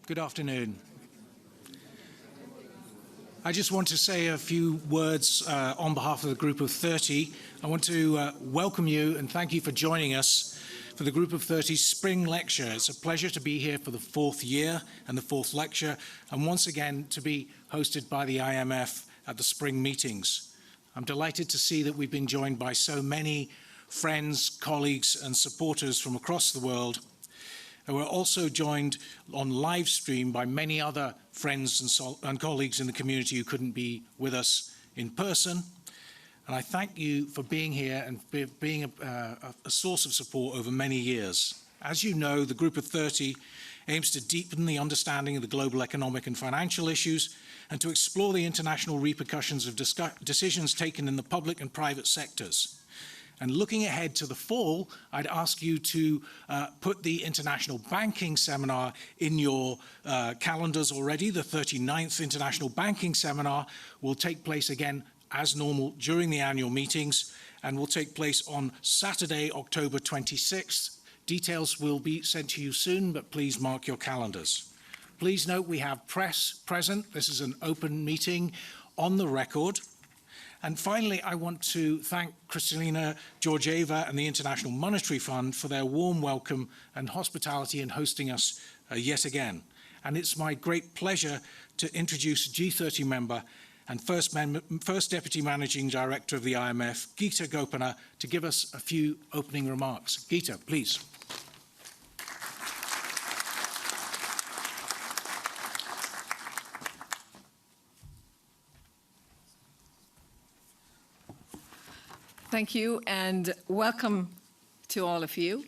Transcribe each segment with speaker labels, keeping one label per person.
Speaker 1: Good afternoon. I just want to say a few words on behalf of the Group of 30. I want to welcome you and thank you for joining us for the Group of 30 Spring Lecture. It's a pleasure to be here for the fourth year and the fourth lecture, and once again to be hosted by the IMF at the spring meetings. I'm delighted to see that we've been joined by so many friends, colleagues and supporters from across the world. And we're also joined on live stream by many other friends and colleagues in the community who couldn't be with us in person. And I thank you for being here and being a source of support over many years. As you know, the Group of 30 aims to deepen the understanding of the global economic and financial issues and to explore the international repercussions of decisions taken in the public and private sectors. And looking ahead to the fall, I'd ask you to put the International Banking Seminar in your calendars already. The 39th International Banking Seminar will take place again as normal during the annual meetings and will take place on Saturday, October 26th. Details will be sent to you soon, but please mark your calendars. Please note we have press present. This is an open meeting on the record. And finally, I want to thank Kristalina Georgieva and the International Monetary Fund for their warm welcome and hospitality in hosting us yet again. And it's my great pleasure to introduce G30 member and first Deputy Managing Director of the IMF, Geeta Gopinath, to give us a few opening remarks. Geeta, please.
Speaker 2: Thank you, and welcome to all of you.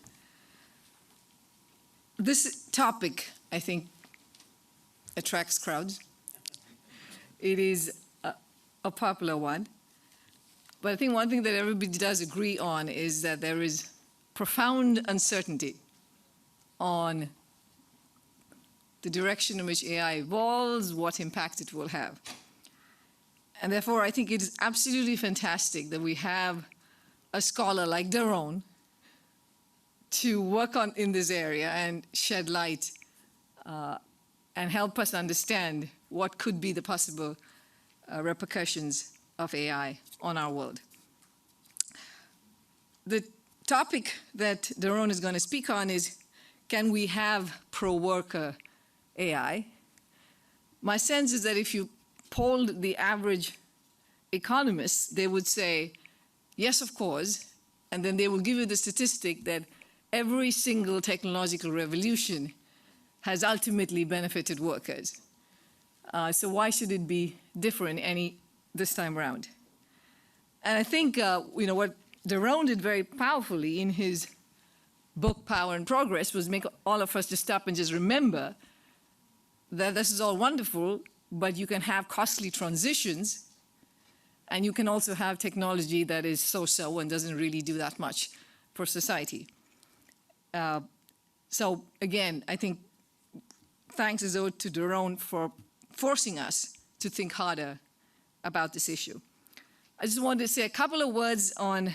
Speaker 2: This topic, I think, attracts crowds. It is a popular one. But I think one thing that everybody does agree on is that there is profound uncertainty on the direction in which AI evolves, what impact it will have. And therefore, I think it is absolutely fantastic that we have a scholar like Daron to work on in this area and shed light and help us understand what could be the possible repercussions of AI on our world. The topic that Daron is going to speak on is, can we have pro-worker AI? My sense is that if you polled the average economists, they would say, yes, of course, and then they will give you the statistic that every single technological revolution has ultimately benefited workers. So why should it be different this time around? And I think what Daron did very powerfully in his book, Power and Progress, was make all of us just stop and just remember that this is all wonderful, but you can have costly transitions, and you can also have technology that is so-so and doesn't really do that much for society. So again, I think thanks is owed to Daron for forcing us to think harder about this issue. I just wanted to say a couple of words on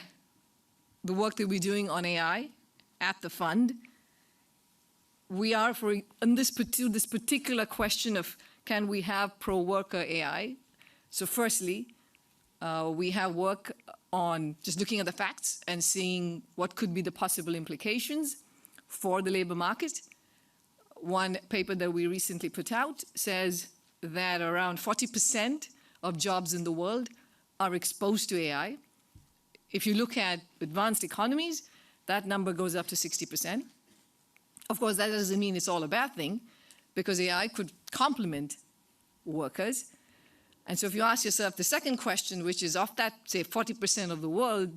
Speaker 2: the work that we're doing on AI at the fund. We are, on this particular question of can we have pro-worker AI? So firstly, we have work on just looking at the facts and seeing what could be the possible implications for the labor market. One paper that we recently put out says that around 40% of jobs in the world are exposed to AI. If you look at advanced economies, that number goes up to 60%. Of course, that doesn't mean it's all a bad thing, because AI could complement workers. And so if you ask yourself the second question, which is of that, say, 40% of the world's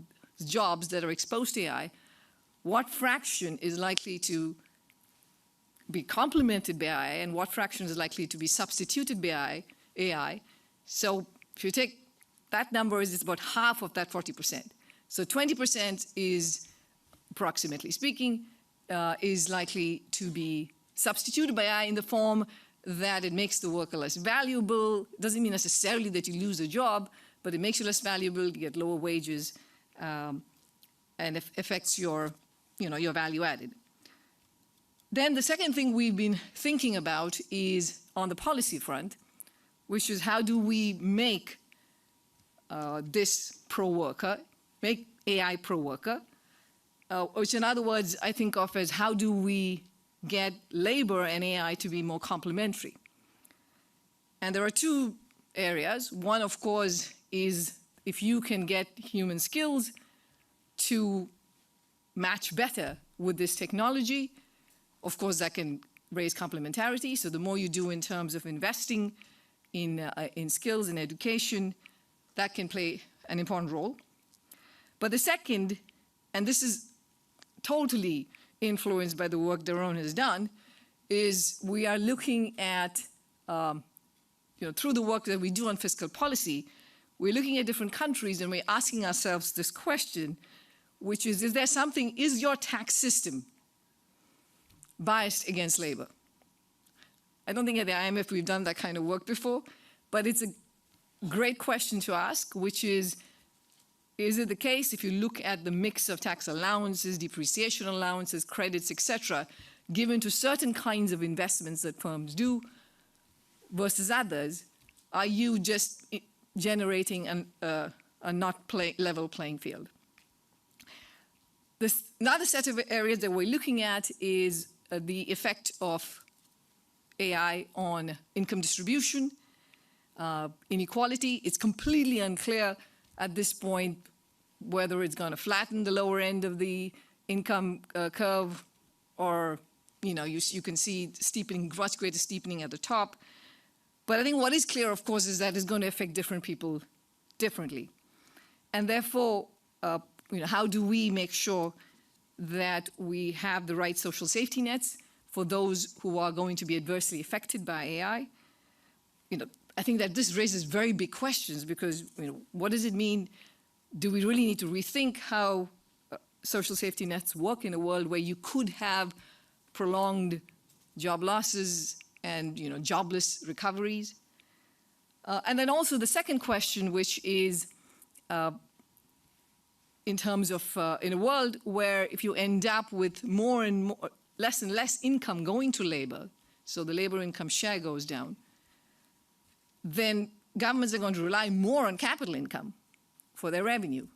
Speaker 2: jobs that are exposed to AI, what fraction is likely to be complemented by AI and what fraction is likely to be substituted by AI? So if you take that number, it's about half of that 40%. So 20% is, approximately speaking, is likely to be substituted by AI in the form that it makes the worker less valuable. It doesn't mean necessarily that you lose a job, but it makes you less valuable, you get lower wages, and affects your, your value added. Then the second thing we've been thinking about is on the policy front, which is how do we make this pro-worker, make AI pro-worker, which in other words, I think of as how do we get labor and AI to be more complementary. And there are two areas. One, of course, is if you can get human skills to match better with this technology, of course, that can raise complementarity. So the more you do in terms of investing in skills and education, that can play an important role. But the second, and this is totally influenced by the work Daron has done, is we are looking at, through the work that we do on fiscal policy, we're looking at different countries and we're asking ourselves this question, which is there something, is your tax system biased against labor? I don't think at the IMF we've done that kind of work before, but it's a great question to ask, which is it the case if you look at the mix of tax allowances, depreciation allowances, credits, etc., given to certain kinds of investments that firms do versus others, are you just generating a not level playing field? Another set of areas that we're looking at is the effect of AI on income distribution, inequality. It's completely unclear at this point whether it's going to flatten the lower end of the income curve or, you can see steepening, much greater steepening at the top. But I think what is clear, of course, is that it's going to affect different people differently. And therefore, how do we make sure that we have the right social safety nets for those who are going to be adversely affected by AI? I think that this raises very big questions because, what does it mean? Do we really need to rethink how social safety nets work in a world where you could have prolonged job losses and, jobless recoveries? And then also the second question, which is in terms of in a world where if you end up with more and more, less and less income going to labor, so the labor income share goes down, then governments are going to rely more on capital income for their revenue.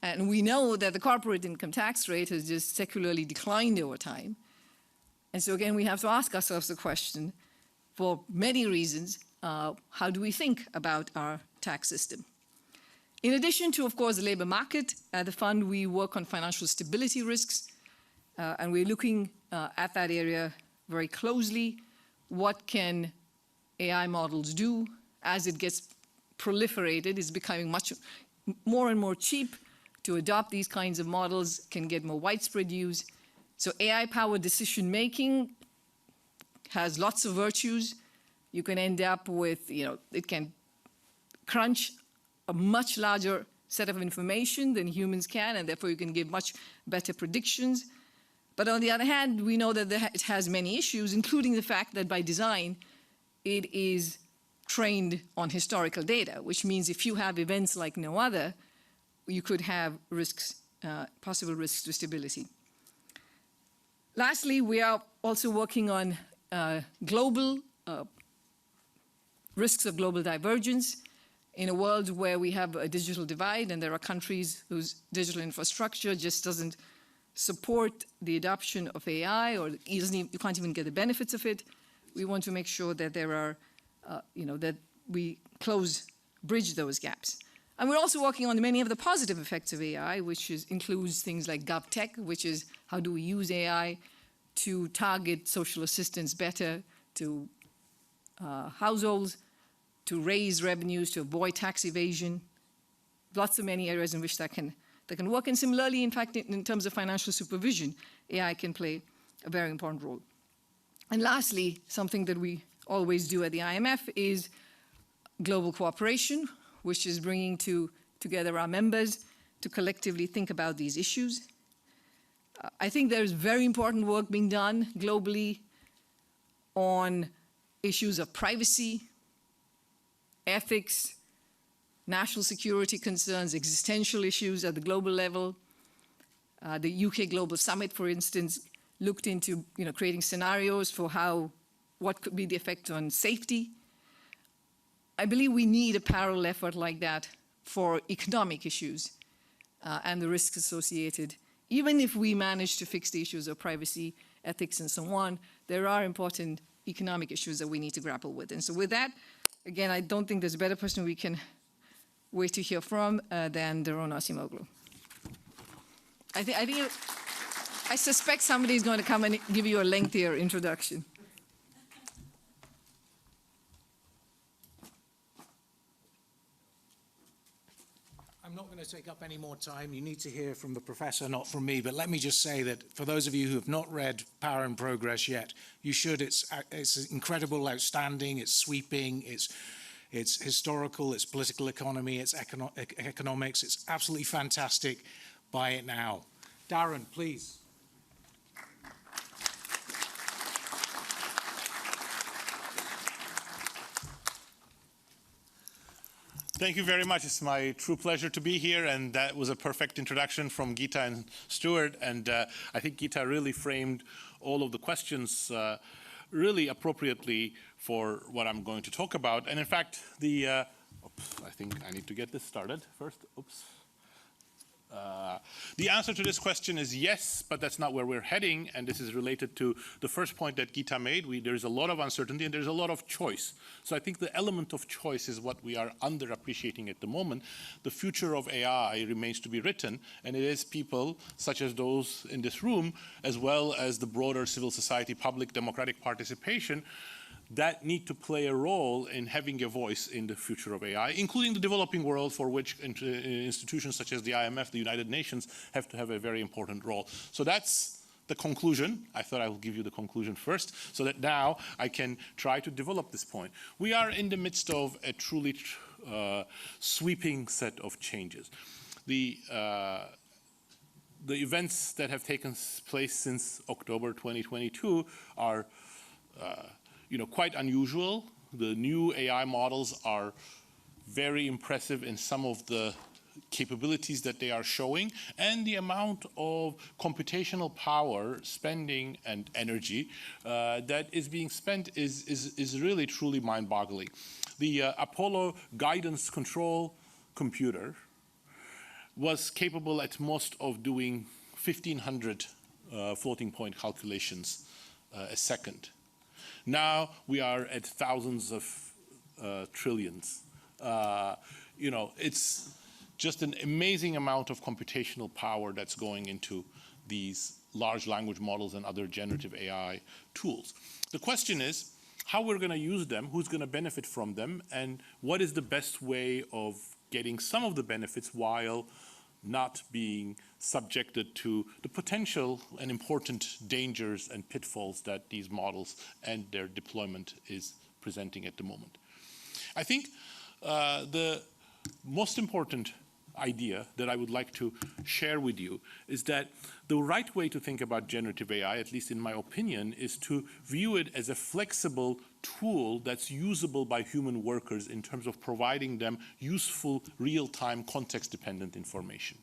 Speaker 2: And we know that the corporate income tax rate has just secularly declined over time. And so again, we have to ask ourselves the question, for many reasons, how do we think about our tax system? In addition to, of course, the labor market, at the fund we work on financial stability risks, and we're looking at that area very closely. What can AI models do as it gets proliferated? It's becoming much more and more cheap to adopt these kinds of models, can get more widespread use. So AI-powered decision-making has lots of virtues. You can end up with, it can crunch a much larger set of information than humans can, and therefore you can give much better predictions. But on the other hand, we know that it has many issues, including the fact that by design, it is trained on historical data, which means if you have events like no other, you could have risks, possible risks to stability. Lastly, we are also working on global risks of global divergence in a world where we have a digital divide and there are countries whose digital infrastructure just doesn't support the adoption of AI, or you can't even get the benefits of it. We want to make sure that there are, that we bridge those gaps. And we're also working on many of the positive effects of AI, which includes things like GovTech, which is how do we use AI to target social assistance better to households, to raise revenues, to avoid tax evasion. Lots of many areas in which that can work. And similarly, in fact, in terms of financial supervision, AI can play a very important role. And lastly, something that we always do at the IMF is global cooperation, which is bringing together our members to collectively think about these issues. I think there's very important work being done globally on issues of privacy, ethics, national security concerns, existential issues at the global level. The UK Global Summit, for instance, looked into creating scenarios for what could be the effect on safety. I believe we need a parallel effort like that for economic issues and the risks associated. Even if we manage to fix the issues of privacy, ethics, and so on, there are important economic issues that we need to grapple with. And so with that, again, I don't think there's a better person we can wait to hear from than Daron Acemoglu. I suspect somebody is going to come and give you a lengthier introduction.
Speaker 1: I'm not going to take up any more time. You need to hear from the professor, not from me. But let me just say that for those of you who have not read Power and Progress yet, you should. It's incredible, outstanding, it's sweeping, it's historical, it's political economy, it's economics. It's absolutely fantastic. Buy it now. Daron, please.
Speaker 3: Thank you very much. It's my true pleasure to be here, and that was a perfect introduction from Geeta and Stuart, and I think Geeta really framed all of the questions really appropriately for what I'm going to talk about. And in fact, I think I need to get this started first. Oops. The answer to this question is yes, but that's not where we're heading, and this is related to the first point that Geeta made. There's a lot of uncertainty and there's a lot of choice. So I think the element of choice is what we are underappreciating at the moment. The future of AI remains to be written, and it is people such as those in this room, as well as the broader civil society, public democratic participation, that need to play a role in having a voice in the future of AI, including the developing world, for which institutions such as the IMF, the United Nations, have to have a very important role. So that's the conclusion. I thought I will give you the conclusion first, so that now I can try to develop this point. We are in the midst of a truly sweeping set of changes. The events that have taken place since October 2022 are quite unusual. The new AI models are very impressive in some of the capabilities that they are showing, and the amount of computational power, spending, and energy that is being spent is really truly mind-boggling. The Apollo guidance control computer was capable at most of doing 1,500 floating point calculations a second. Now we are at thousands of trillions. It's just an amazing amount of computational power that's going into these large language models and other generative AI tools. The question is how we're going to use them, who's going to benefit from them, and what is the best way of getting some of the benefits while not being subjected to the potential and important dangers and pitfalls that these models and their deployment is presenting at the moment. I think the most important idea that I would like to share with you is that the right way to think about generative AI, at least in my opinion, is to view it as a flexible tool that's usable by human workers in terms of providing them useful, real-time, context-dependent information.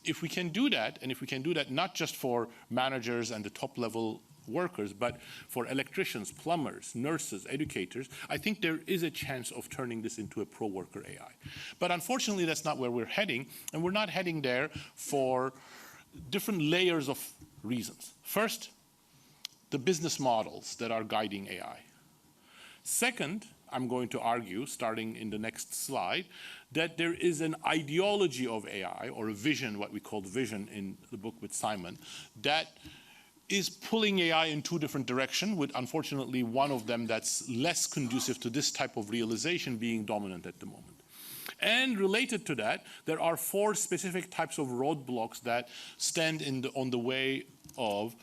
Speaker 3: If we can do that, and if we can do that not just for managers and the top-level workers, but for electricians, plumbers, nurses, educators, I think there is a chance of turning this into a pro-worker AI. But unfortunately, that's not where we're heading, and we're not heading there for different layers of reasons. First, the business models that are guiding AI. Second, I'm going to argue, starting in the next slide, that there is an ideology of AI, or a vision, what we call vision in the book with Simon, that is pulling AI in two different directions, with unfortunately one of them that's less conducive to this type of realization being dominant at the moment. And related to that, there are four specific types of roadblocks that stand in the way of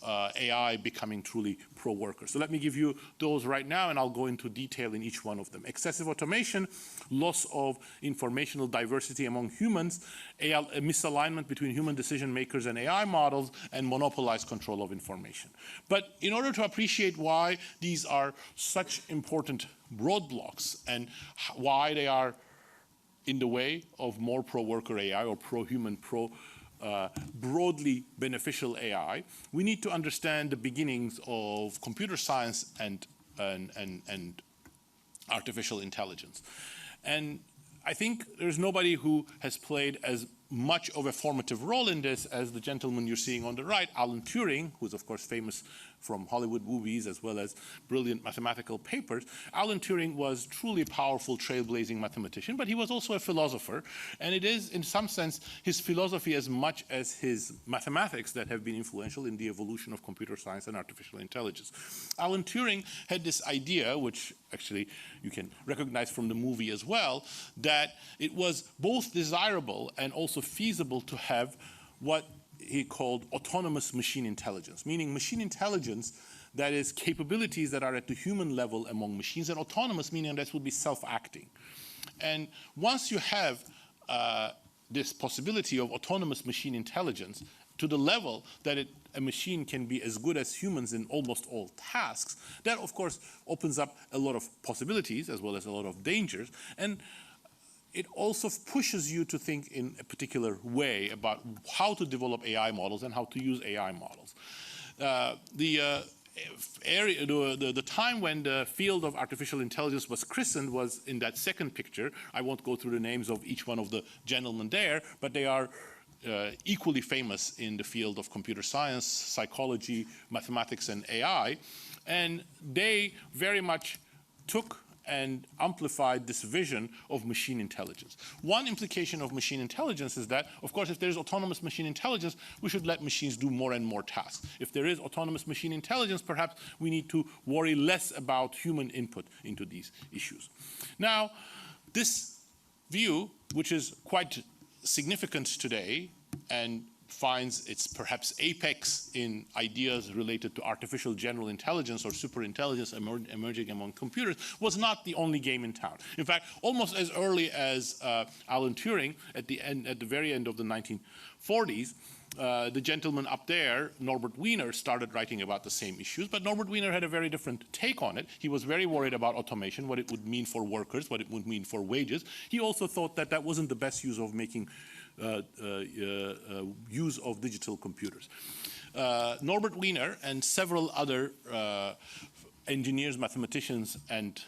Speaker 3: AI becoming truly pro-worker. So let me give you those right now, and I'll go into detail in each one of them. Excessive automation, loss of informational diversity among humans, a misalignment between human decision makers and AI models, and monopolized control of information. But in order to appreciate why these are such important roadblocks and why they are in the way of more pro-worker AI or pro-human, broadly beneficial AI, we need to understand the beginnings of computer science and artificial intelligence. And I think there's nobody who has played as much of a formative role in this as the gentleman you're seeing on the right, Alan Turing, who's of course famous from Hollywood movies as well as brilliant mathematical papers. Alan Turing was truly a powerful, trailblazing mathematician, but he was also a philosopher, and it is, in some sense, his philosophy as much as his mathematics that have been influential in the evolution of computer science and artificial intelligence. Alan Turing had this idea, which actually you can recognize from the movie as well, that it was both desirable and also feasible to have what he called autonomous machine intelligence, meaning machine intelligence that is capabilities that are at the human level among machines, and autonomous meaning that will be self-acting. And once you have this possibility of autonomous machine intelligence to the level that a machine can be as good as humans in almost all tasks, that of course opens up a lot of possibilities as well as a lot of dangers. And it also pushes you to think in a particular way about how to develop AI models and how to use AI models. The time when the field of artificial intelligence was christened was in that second picture. I won't go through the names of each one of the gentlemen there, but they are equally famous in the field of computer science, psychology, mathematics, and AI. And they very much took and amplified this vision of machine intelligence. One implication of machine intelligence is that, of course, if there's autonomous machine intelligence, we should let machines do more and more tasks. If there is autonomous machine intelligence, perhaps we need to worry less about human input into these issues. Now, this view, which is quite significant today and finds its perhaps apex in ideas related to artificial general intelligence or superintelligence emerging among computers, was not the only game in town. In fact, almost as early as Alan Turing, at the very end of the 1940s, the gentleman up there, Norbert Wiener, started writing about the same issues, but Norbert Wiener had a very different take on it. He was very worried about automation, what it would mean for workers, what it would mean for wages. He also thought that that wasn't the best use of making use of digital computers. Norbert Wiener and several other engineers, mathematicians, and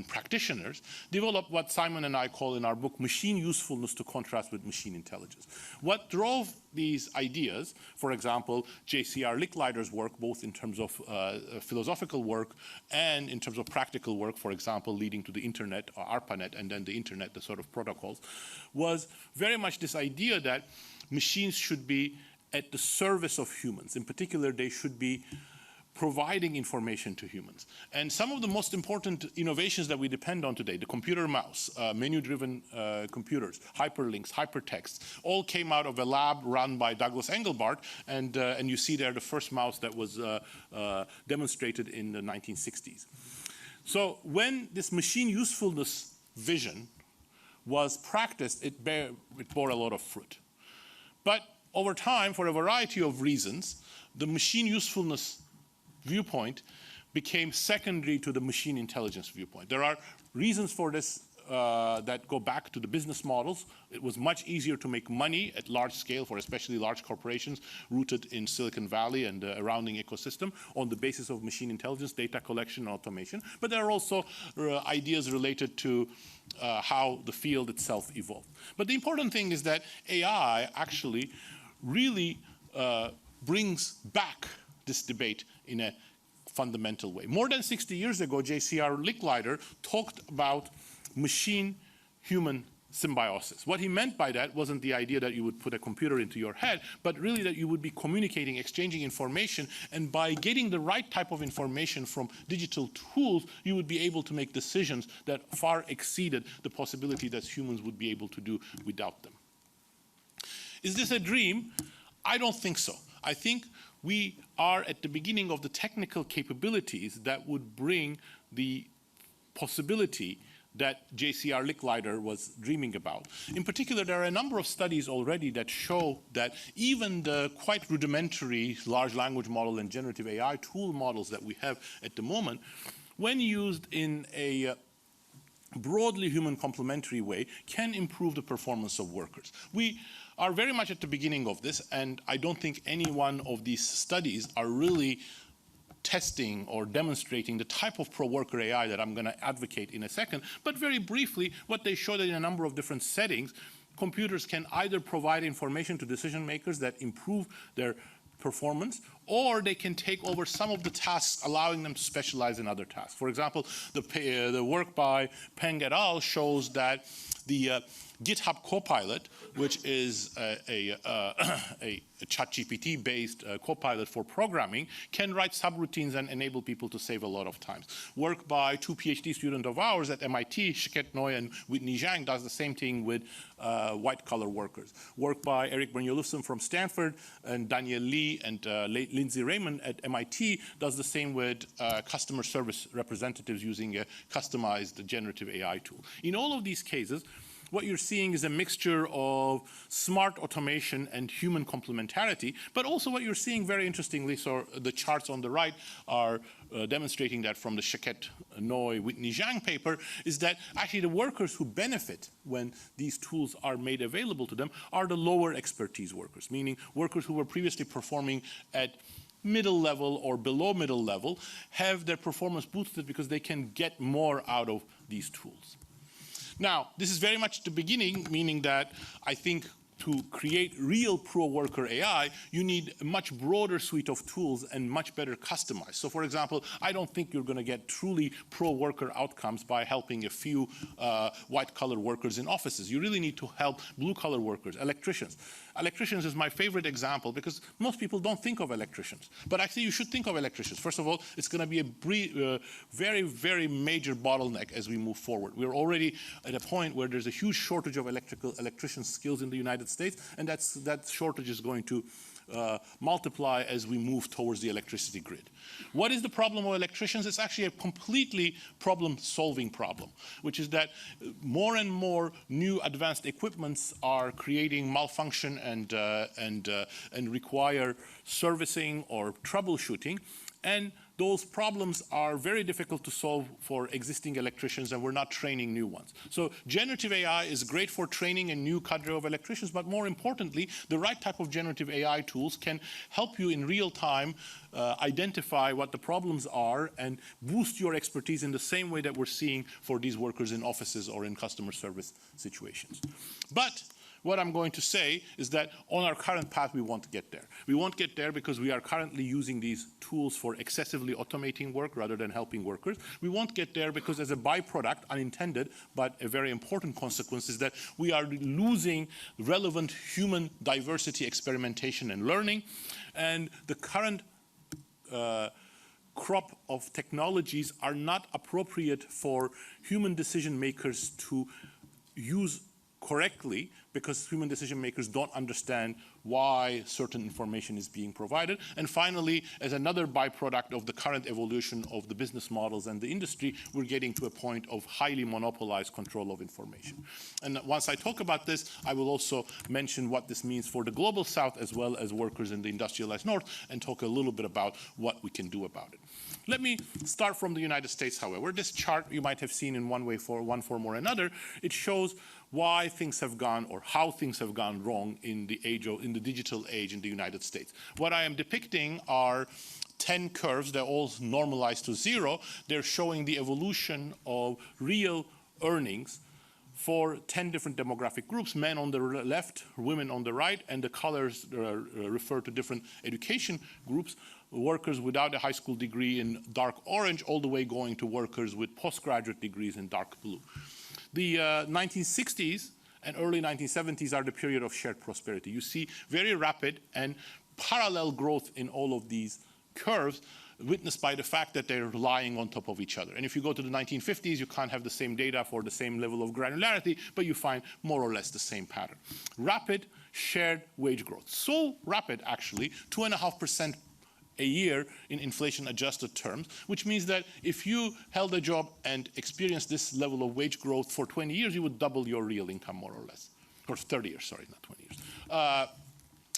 Speaker 3: practitioners developed what Simon and I call in our book machine usefulness to contrast with machine intelligence. What drove these ideas, for example, J.C.R. Licklider's work, both in terms of philosophical work and in terms of practical work, for example, leading to the internet, or ARPANET, and then the internet, the sort of protocols, was very much this idea that machines should be at the service of humans. In particular, they should be providing information to humans. And some of the most important innovations that we depend on today, the computer mouse, menu-driven computers, hyperlinks, hypertext, all came out of a lab run by Douglas Engelbart, and you see there the first mouse that was demonstrated in the 1960s. So when this machine usefulness vision was practiced, it bore a lot of fruit. But over time, for a variety of reasons, the machine usefulness viewpoint became secondary to the machine intelligence viewpoint. There are reasons for this that go back to the business models. It was much easier to make money at large scale for especially large corporations rooted in Silicon Valley and the surrounding ecosystem on the basis of machine intelligence, data collection, and automation. But there are also ideas related to how the field itself evolved. But the important thing is that AI actually really brings back this debate in a fundamental way. More than 60 years ago, J.C.R. Licklider talked about machine-human symbiosis. What he meant by that wasn't the idea that you would put a computer into your head, but really that you would be communicating, exchanging information, and by getting the right type of information from digital tools, you would be able to make decisions that far exceeded the possibility that humans would be able to do without them. Is this a dream? I don't think so. I think we are at the beginning of the technical capabilities that would bring the possibility that J.C.R. Licklider was dreaming about. In particular, there are a number of studies already that show that even the quite rudimentary large language model and generative AI tool models that we have at the moment, when used in a broadly human complementary way can improve the performance of workers. We are very much at the beginning of this, and I don't think any one of these studies are really testing or demonstrating the type of pro-worker AI that I'm going to advocate in a second. But very briefly, what they show that in a number of different settings, computers can either provide information to decision makers that improve their performance, or they can take over some of the tasks, allowing them to specialize in other tasks. For example, the work by Peng et al. Shows that the GitHub Copilot, which is a ChatGPT-based copilot for programming, can write subroutines and enable people to save a lot of time. Work by two PhD students of ours at MIT, Shiket Noy and Whitney Zhang, does the same thing with white-collar workers. Work by Eric Brynjolfsson from Stanford and Daniel Lee and Lindsay Raymond at MIT does the same with customer service representatives using a customized generative AI tool. In all of these cases, what you're seeing is a mixture of smart automation and human complementarity, but also what you're seeing very interestingly, so the charts on the right are demonstrating that from the Shiket Noy Whitney Zhang paper, is that actually the workers who benefit when these tools are made available to them are the lower expertise workers, meaning workers who were previously performing at middle level or below middle level have their performance boosted because they can get more out of these tools. Now, this is very much the beginning, meaning that I think to create real pro-worker AI, you need a much broader suite of tools and much better customized. So for example, I don't think you're going to get truly pro-worker outcomes by helping a few white-collar workers in offices. You really need to help blue-collar workers, electricians. Electricians is my favorite example because most people don't think of electricians. But actually, you should think of electricians. First of all, it's going to be a very, very major bottleneck as we move forward. We're already at a point where there's a huge shortage of electrician skills in the United States, and that shortage is going to multiply as we move towards the electricity grid. What is the problem of electricians? It's actually a completely problem-solving problem, which is that more and more new advanced equipments are creating malfunction and require servicing or troubleshooting. And those problems are very difficult to solve for existing electricians, and we're not training new ones. So generative AI is great for training a new cadre of electricians, but more importantly, the right type of generative AI tools can help you in real time identify what the problems are and boost your expertise in the same way that we're seeing for these workers in offices or in customer service situations. But what I'm going to say is that on our current path, we won't get there. We won't get there because we are currently using these tools for excessively automating work rather than helping workers. We won't get there because as a byproduct, unintended, but a very important consequence is that we are losing relevant human diversity, experimentation, and learning. And the current crop of technologies are not appropriate for human decision makers to use correctly, because human decision makers don't understand why certain information is being provided. And finally, as another byproduct of the current evolution of the business models and the industry, we're getting to a point of highly monopolized control of information. And once I talk about this, I will also mention what this means for the global south as well as workers in the industrialized north, and talk a little bit about what we can do about it. Let me start from the United States, however. This chart you might have seen in one form or another. It shows why things have gone or how things have gone wrong in the digital age in the United States. What I am depicting are 10 curves. They're all normalized to 0. They're showing the evolution of real earnings for 10 different demographic groups, men on the left, women on the right, and the colors refer to different education groups, workers without a high school degree in dark orange, all the way going to workers with postgraduate degrees in dark blue. The 1960s and early 1970s are the period of shared prosperity. You see very rapid and parallel growth in all of these curves, witnessed by the fact that they're lying on top of each other. And if you go to the 1950s, you can't have the same data for the same level of granularity, but you find more or less the same pattern. Rapid shared wage growth. So rapid, actually, 2.5% a year in inflation-adjusted terms, which means that if you held a job and experienced this level of wage growth for 20 years, you would double your real income, more or less. Or 30 years, sorry, not 20 years.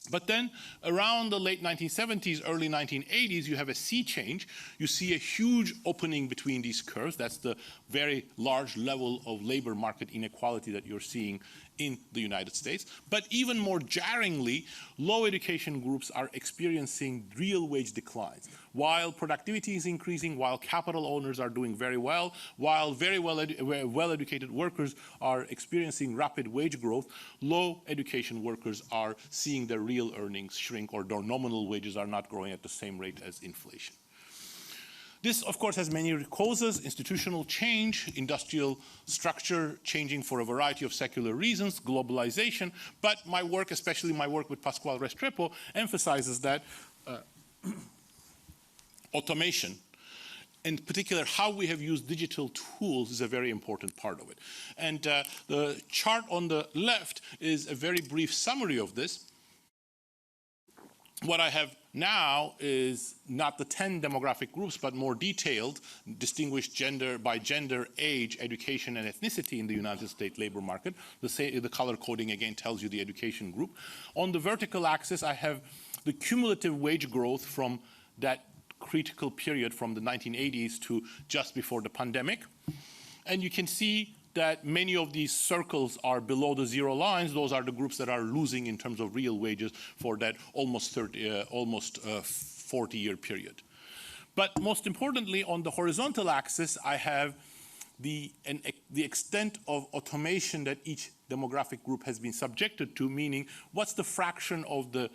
Speaker 3: But then around the late 1970s, early 1980s, you have a sea change. You see a huge opening between these curves. That's the very large level of labor market inequality that you're seeing in the United States. But even more jarringly, low education groups are experiencing real wage declines. While productivity is increasing, while capital owners are doing very well, while very well-educated workers are experiencing rapid wage growth, low education workers are seeing their real earnings shrink, or their nominal wages are not growing at the same rate as inflation. This, of course, has many causes: institutional change, industrial structure changing for a variety of secular reasons, globalization. But my work, especially my work with Pascual Restrepo, emphasizes that automation, in particular how we have used digital tools, is a very important part of it. And the chart on the left is a very brief summary of this. What I have now is not the 10 demographic groups, but more detailed, distinguished by gender, age, education, and ethnicity in the United States labor market. The color coding again tells you the education group. On the vertical axis, I have the cumulative wage growth from that critical period from the 1980s to just before the pandemic. And you can see that many of these circles are below the zero lines. Those are the groups that are losing in terms of real wages for that almost 40-year period. But most importantly, on the horizontal axis, I have the extent of automation that each demographic group has been subjected to, meaning what's the fraction of the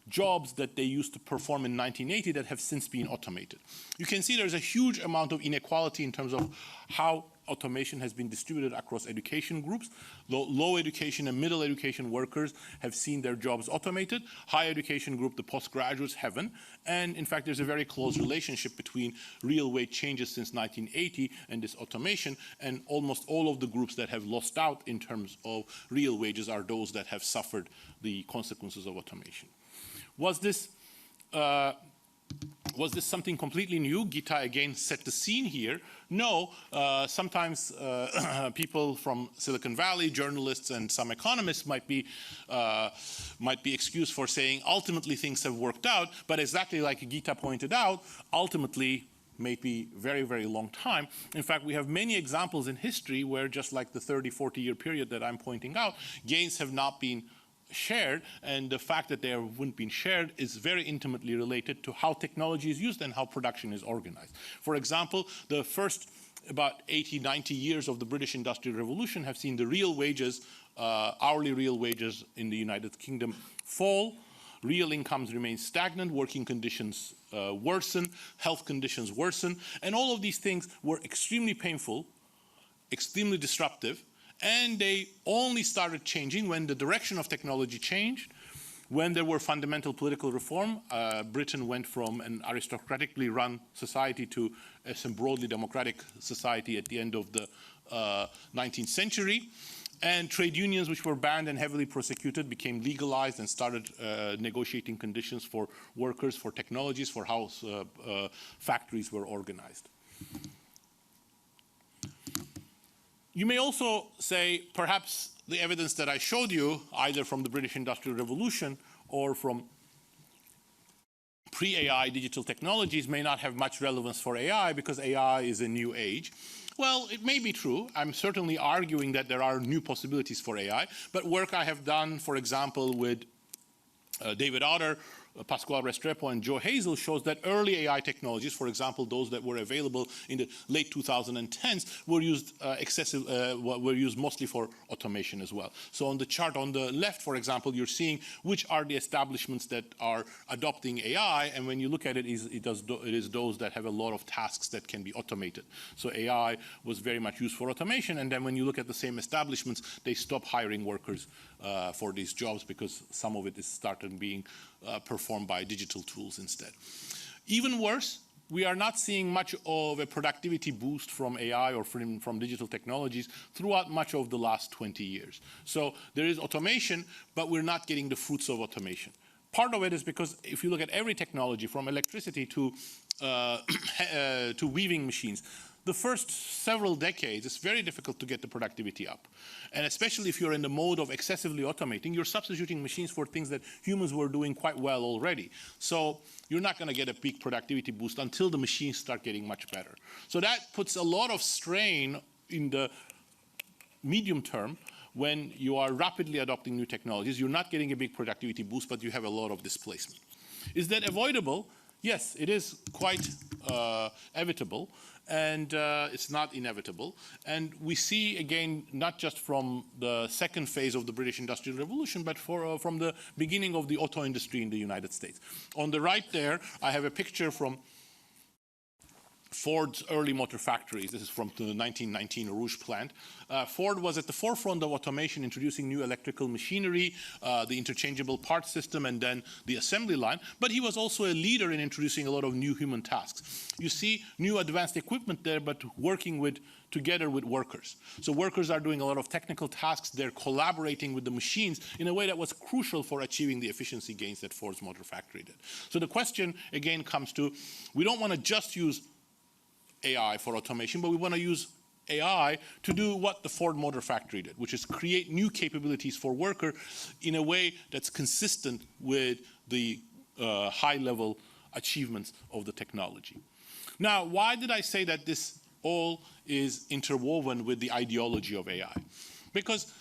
Speaker 3: jobs that they used to perform in 1980 that have since been automated. You can see there's a huge amount of inequality in terms of how automation has been distributed across education groups. Low education and middle education workers have seen their jobs automated. High education group, the postgraduates, haven't. And in fact, there's a very close relationship between real wage changes since 1980 and this automation. And almost all of the groups that have lost out in terms of real wages are those that have suffered the consequences of automation. Was this something completely new? Gita again set the scene here. No, sometimes people from Silicon Valley, journalists and some economists might be excused for saying ultimately things have worked out, but exactly like Gita pointed out, ultimately may be very, very long time. In fact, we have many examples in history where, just like the 30, 40-year period that I'm pointing out, gains have not been shared, and the fact that they haven't been shared is very intimately related to how technology is used and how production is organized. For example, the first about 80, 90 years of the British Industrial Revolution have seen the real wages, hourly real wages in the United Kingdom fall. Real incomes remain stagnant, working conditions worsen, health conditions worsen, and all of these things were extremely painful, extremely disruptive, and they only started changing when the direction of technology changed, when there were fundamental political reform. Britain went from an aristocratically run society to a broadly democratic society at the end of the 19th century. And trade unions, which were banned and heavily prosecuted, became legalized and started negotiating conditions for workers, for technologies, for how factories were organized. You may also say, perhaps the evidence that I showed you, either from the British Industrial Revolution or from pre-AI digital technologies, may not have much relevance for AI because AI is a new age. Well, it may be true. I'm certainly arguing that there are new possibilities for AI, but work I have done, for example, with David Otter, Pascual Restrepo, and Joe Hazel shows that early AI technologies, for example, those that were available in the late 2010s, were used were used mostly for automation as well. So on the chart on the left, for example, you're seeing which are the establishments that are adopting AI, and when you look at it, it is those that have a lot of tasks that can be automated. So AI was very much used for automation, and then when you look at the same establishments, they stop hiring workers for these jobs because some of it is started being performed by digital tools instead. Even worse, we are not seeing much of a productivity boost from AI or from digital technologies throughout much of the last 20 years. So there is automation, but we're not getting the fruits of automation. Part of it is because if you look at every technology, from electricity to weaving machines, the first several decades, it's very difficult to get the productivity up. And especially if you're in the mode of excessively automating, you're substituting machines for things that humans were doing quite well already. So you're not going to get a big productivity boost until the machines start getting much better. So that puts a lot of strain in the medium term when you are rapidly adopting new technologies. You're not getting a big productivity boost, but you have a lot of displacement. Is that avoidable? Yes, it is quite evitable, and it's not inevitable. And we see, again, not just from the second phase of the British Industrial Revolution, but from the beginning of the auto industry in the United States. On the right there, I have a picture from Ford's early motor factories. This is from the 1919 Rouge plant. Ford was at the forefront of automation, introducing new electrical machinery, the interchangeable parts system, and then the assembly line. But he was also a leader in introducing a lot of new human tasks. You see new advanced equipment there, but working together with workers. So workers are doing a lot of technical tasks. They're collaborating with the machines in a way that was crucial for achieving the efficiency gains that Ford's motor factory did. So the question, again, comes to, we don't want to just use AI for automation, but we want to use AI to do what the Ford Motor Factory did, which is create new capabilities for workers in a way that's consistent with the high-level achievements of the technology. Now, why did I say that this all is interwoven with the ideology of AI? Because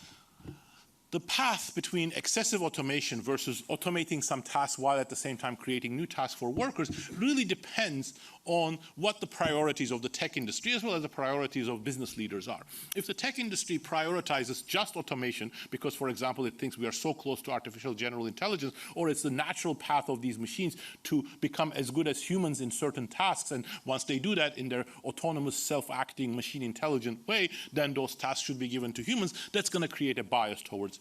Speaker 3: the path between excessive automation versus automating some tasks while at the same time creating new tasks for workers really depends on what the priorities of the tech industry as well as the priorities of business leaders are. If the tech industry prioritizes just automation because, for example, it thinks we are so close to artificial general intelligence, or it's the natural path of these machines to become as good as humans in certain tasks, and once they do that in their autonomous, self-acting, machine intelligent way, then those tasks should be given to humans, that's going to create a bias towards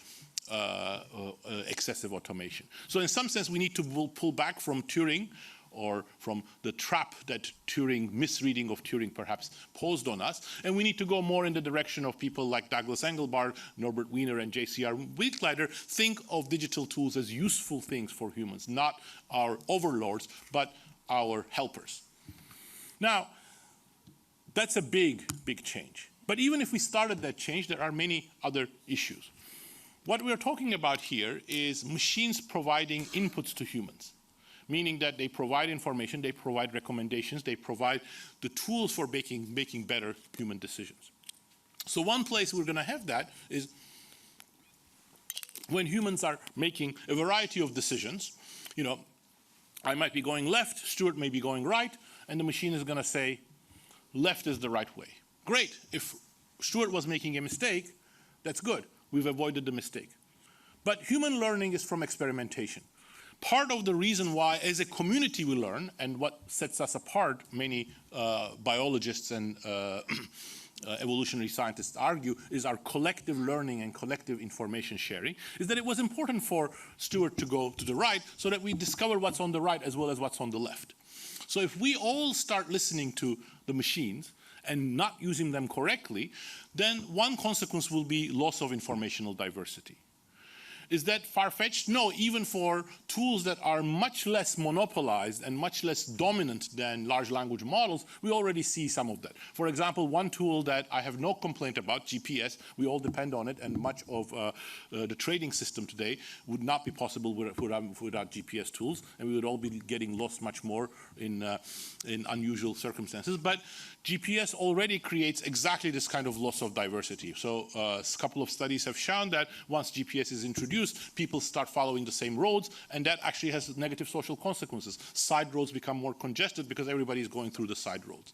Speaker 3: excessive automation. So in some sense, we need to pull back from Turing, or from the trap that Turing, misreading of Turing perhaps posed on us, and we need to go more in the direction of people like Douglas Engelbart, Norbert Wiener, and J.C.R. Wheatglider. Think of digital tools as useful things for humans, not our overlords, but our helpers. Now, that's a big, big change. But even if we started that change, there are many other issues. What we're talking about here is machines providing inputs to humans, meaning that they provide information, they provide recommendations, they provide the tools for making better human decisions. So one place we're going to have that is when humans are making a variety of decisions. You know, I might be going left, Stuart may be going right, and the machine is going to say, left is the right way. Great. If Stuart was making a mistake, that's good. We've avoided the mistake. But human learning is from experimentation. Part of the reason why, as a community, we learn, and what sets us apart, many biologists and evolutionary scientists argue, is our collective learning and collective information sharing, is that it was important for Stuart to go to the right so that we discover what's on the right as well as what's on the left. So if we all start listening to the machines and not using them correctly, then one consequence will be loss of informational diversity. Is that far-fetched? No, even for tools that are much less monopolized and much less dominant than large language models, we already see some of that. For example, one tool that I have no complaint about, GPS, we all depend on it, and much of the trading system today would not be possible without GPS tools, and we would all be getting lost much more in unusual circumstances. But GPS already creates exactly this kind of loss of diversity. So a couple of studies have shown that once GPS is introduced, people start following the same roads, and that actually has negative social consequences. Side roads become more congested because everybody is going through the side roads.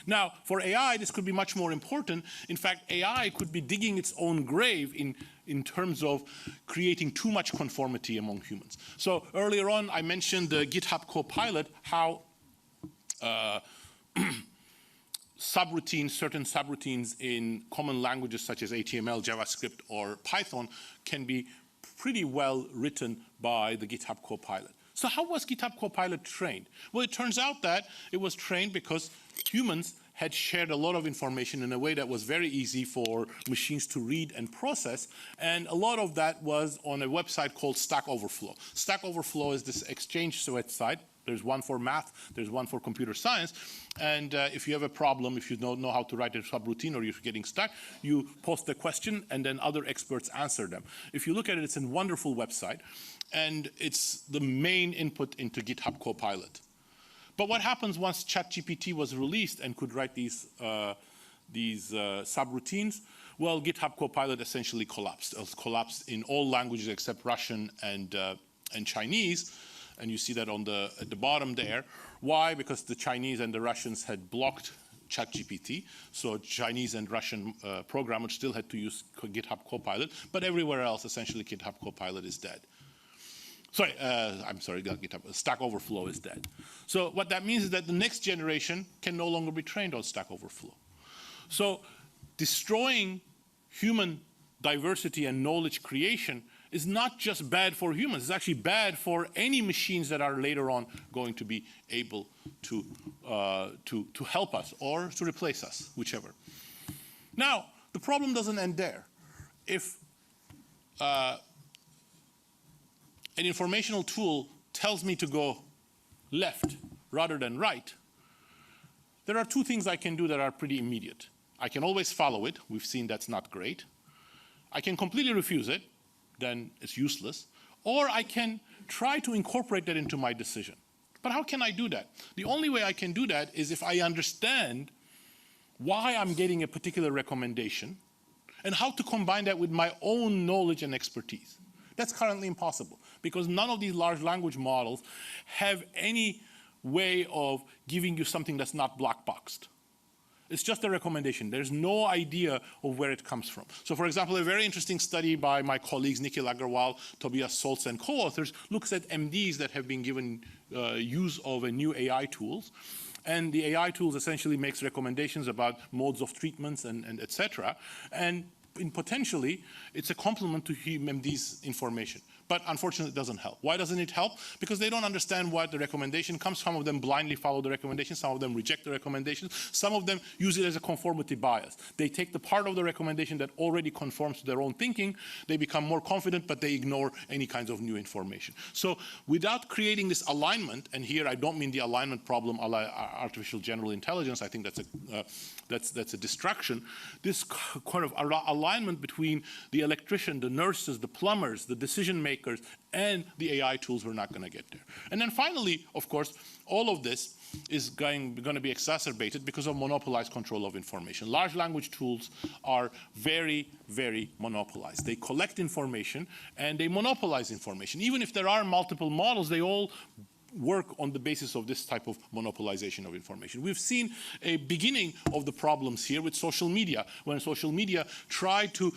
Speaker 3: Now, for AI, this could be much more important. In fact, AI could be digging its own grave in terms of creating too much conformity among humans. So earlier on, I mentioned the GitHub Copilot, how certain subroutines in common languages such as HTML, JavaScript, or Python can be pretty well written by the GitHub Copilot. So how was GitHub Copilot trained? Well, it turns out that it was trained because humans had shared a lot of information in a way that was very easy for machines to read and process, and a lot of that was on a website called Stack Overflow. Stack Overflow is this exchange website There's one for math, there's one for computer science. And if you have a problem, if you don't know how to write a subroutine or you're getting stuck, you post the question and then other experts answer them. If you look at it, it's a wonderful website. And it's the main input into GitHub Copilot. But what happens once ChatGPT was released and could write these subroutines? Well, GitHub Copilot essentially collapsed. It collapsed in all languages except Russian and Chinese. And you see that at the bottom there. Why? Because the Chinese and the Russians had blocked ChatGPT. So Chinese and Russian programmers still had to use GitHub Copilot. But everywhere else, essentially, GitHub Copilot is dead. GitHub, Stack Overflow is dead. So what that means is that the next generation can no longer be trained on Stack Overflow. So destroying human diversity and knowledge creation is not just bad for humans, it's actually bad for any machines that are later on going to be able to help us or to replace us, whichever. Now, the problem doesn't end there. If an informational tool tells me to go left rather than right, there are two things I can do that are pretty immediate. I can always follow it. We've seen that's not great. I can completely refuse it. Then it's useless. Or I can try to incorporate that into my decision. But how can I do that? The only way I can do that is if I understand why I'm getting a particular recommendation and how to combine that with my own knowledge and expertise. That's currently impossible because none of these large language models have any way of giving you something that's not black boxed. It's just a recommendation. There's no idea of where it comes from. So for example, a very interesting study by my colleagues Nikhil Agarwal, Tobias Solz, and co-authors looks at MDs that have been given use of a new AI tools. And the AI tools essentially makes recommendations about modes of treatments and et cetera. And potentially, it's a complement to MD's information. But unfortunately, it doesn't help. Why doesn't it help? Because they don't understand what the recommendation comes. Some of them blindly follow the recommendation. Some of them reject the recommendation. Some of them use it as a conformity bias. They take the part of the recommendation that already conforms to their own thinking. They become more confident, but they ignore any kinds of new information. So without creating this alignment, and here I don't mean the alignment problem a la artificial general intelligence. I think that's a distraction. This kind of alignment between the electrician, the nurses, the plumbers, the decision makers, and the AI tools, we're not going to get there. And then finally, of course, all of this is going to be exacerbated because of monopolized control of information. Large language tools are very, very monopolized. They collect information and they monopolize information. Even if there are multiple models, they all work on the basis of this type of monopolization of information. We've seen a beginning of the problems here with social media. When social media tried to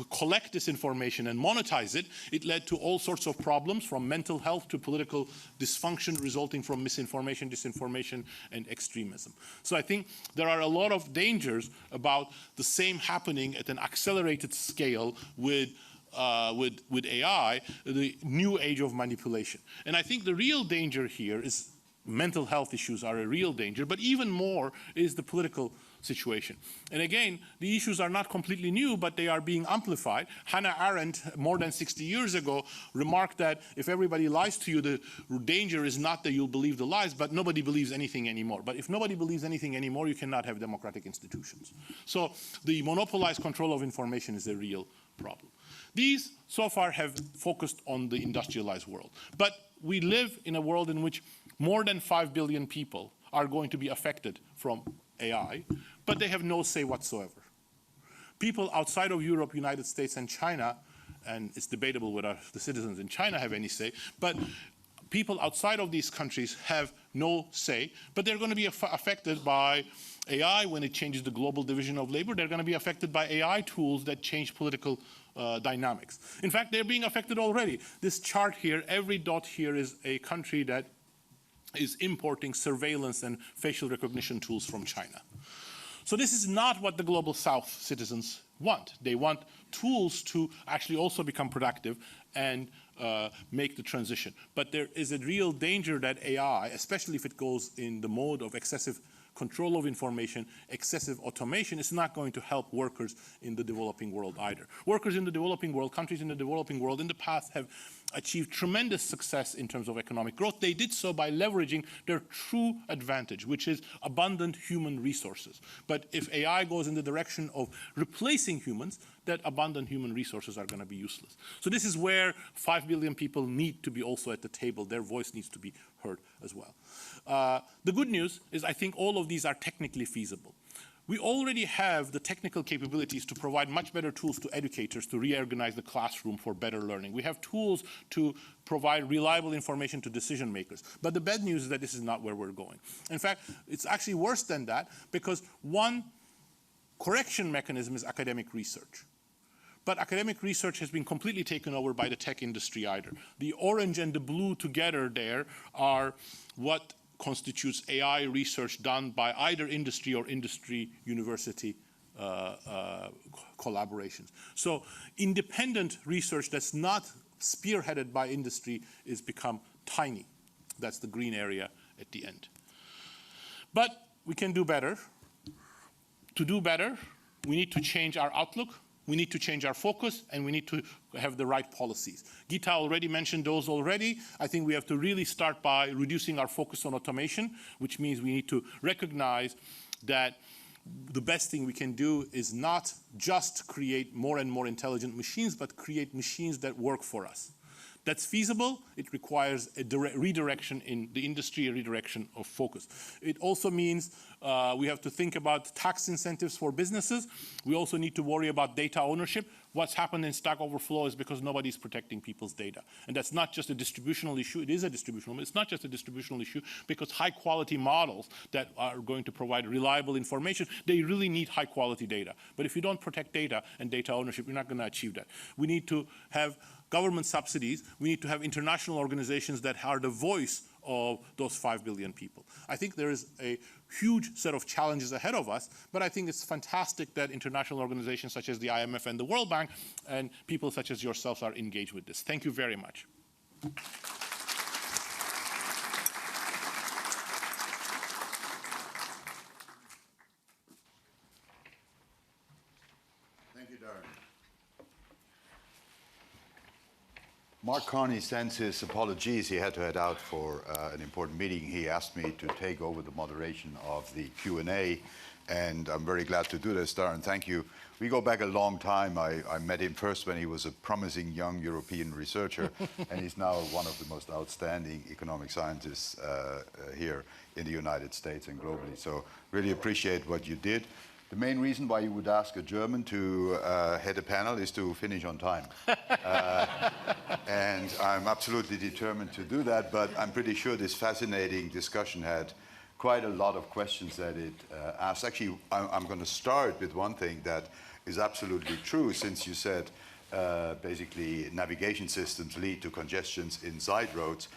Speaker 3: collect this information and monetize it, it led to all sorts of problems from mental health to political dysfunction resulting from misinformation, disinformation, and extremism. So I think there are a lot of dangers about the same happening at an accelerated scale with AI, the new age of manipulation. And I think the real danger here is mental health issues are a real danger, but even more is the political situation. And again, the issues are not completely new, but they are being amplified. Hannah Arendt, more than 60 years ago, remarked that if everybody lies to you, the danger is not that you'll believe the lies, but nobody believes anything anymore. But if nobody believes anything anymore, you cannot have democratic institutions. So the monopolized control of information is a real problem. These, so far, have focused on the industrialized world. But we live in a world in which more than 5 billion people are going to be affected from AI, but they have no say whatsoever. People outside of Europe, United States, and China, and it's debatable whether the citizens in China have any say, but people outside of these countries have no say, but they're going to be affected by AI when it changes the global division of labor. They're going to be affected by AI tools that change political dynamics. In fact, they're being affected already. This chart here, every dot here is a country that is importing surveillance and facial recognition tools from China. So this is not what the global South citizens want. They want tools to actually also become productive and make the transition. But there is a real danger that AI, especially if it goes in the mode of excessive control of information, excessive automation, it's not going to help workers in the developing world either. Workers in the developing world, countries in the developing world in the past have achieved tremendous success in terms of economic growth. They did so by leveraging their true advantage, which is abundant human resources. But if AI goes in the direction of replacing humans, that abundant human resources are going to be useless. So this is where 5 billion people need to be also at the table. Their voice needs to be heard as well. The good news is I think all of these are technically feasible. We already have the technical capabilities to provide much better tools to educators to reorganize the classroom for better learning. We have tools to provide reliable information to decision makers. But the bad news is that this is not where we're going. In fact, it's actually worse than that, because one correction mechanism is academic research. But academic research has been completely taken over by the tech industry either. The orange and the blue together there are what constitutes AI research done by either industry or industry-university collaborations. So independent research that's not spearheaded by industry is become tiny. That's the green area at the end. But we can do better. To do better, we need to change our outlook. We need to change our focus, and we need to have the right policies. Gita already mentioned those already. I think we have to really start by reducing our focus on automation, which means we need to recognize that the best thing we can do is not just create more and more intelligent machines, but create machines that work for us. That's feasible. It requires a redirection in the industry, a redirection of focus. It also means we have to think about tax incentives for businesses. We also need to worry about data ownership. What's happened in Stack Overflow is because nobody's protecting people's data. And that's not just a distributional issue. It is a distributional, but it's not just a distributional issue, because high-quality models that are going to provide reliable information, they really need high-quality data. But if you don't protect data and data ownership, you're not going to achieve that. We need to have government subsidies. We need to have international organizations that are the voice of those 5 billion people. I think there is a huge set of challenges ahead of us, but I think it's fantastic that international organizations such as the IMF and the World Bank and people such as yourselves are engaged with this. Thank you very much.
Speaker 4: Thank you, Daron. Mark Carney sends his apologies. He had to head out for an important meeting. He asked me to take over the moderation of the Q&A, and I'm very glad to do this, Daron. Thank you. We go back a long time. I met him first when he was a promising young European researcher, and he's now one of the most outstanding economic scientists here in the United States and globally. So really appreciate what you did. The main reason why you would ask a German to head a panel is to finish on time. And I'm absolutely determined to do that, but I'm pretty sure this fascinating discussion had quite a lot of questions that it asked. Actually, I'm going to start with one thing that is absolutely true, since you said basically navigation systems lead to congestions inside roads.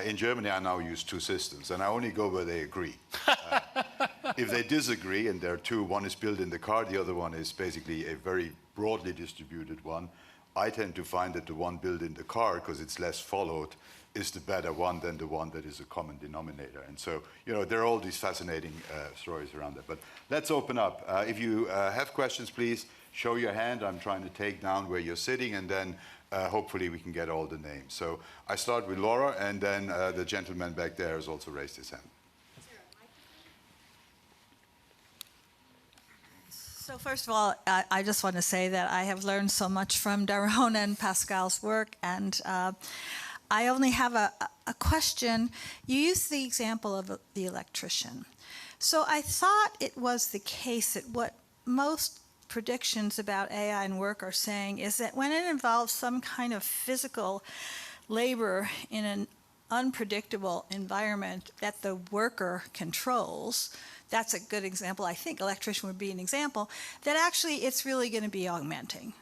Speaker 4: In Germany, I now use two systems, and I only go where they agree. If they disagree, and there are two, one is built in the car, the other one is basically a very broadly distributed one, I tend to find that the one built in the car, because it's less followed, is the better one than the one that is a common denominator. And so, you know, there are all these fascinating stories around that. But let's open up. If you have questions, please show your hand. I'm trying to take down where you're sitting, and then hopefully we can get all the names. So I start with Laura, and then the gentleman back there has also raised his hand.
Speaker 5: So first of all, I just want to say that I have learned so much from Daron and Pascal's work, and I only have a question. You used the example of the electrician. So I thought it was the case that what most predictions about AI and work are saying is that when it involves some kind of physical labor in an unpredictable environment that the worker controls, that's a good example. I think electrician would be an example, that actually it's really going to be augmenting.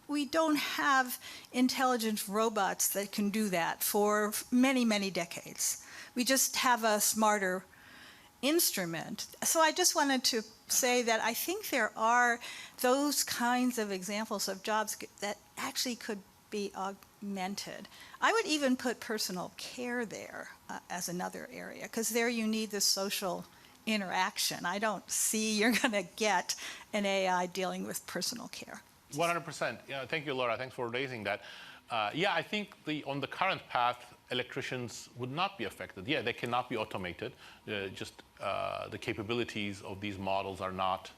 Speaker 5: We don't have intelligent robots that can do that for many, many decades. We just have a smarter instrument. So I just wanted to say that I think there are those kinds of examples of jobs that actually could be augmented. I would even put personal care there as another area, because there you need the social interaction. I don't see you're going to get an AI dealing with personal care.
Speaker 3: 100%. Yeah, thank you, Laura. Thanks for raising that. Yeah, I think on the current path, electricians would not be affected. Yeah, they cannot be automated. The capabilities of these models are not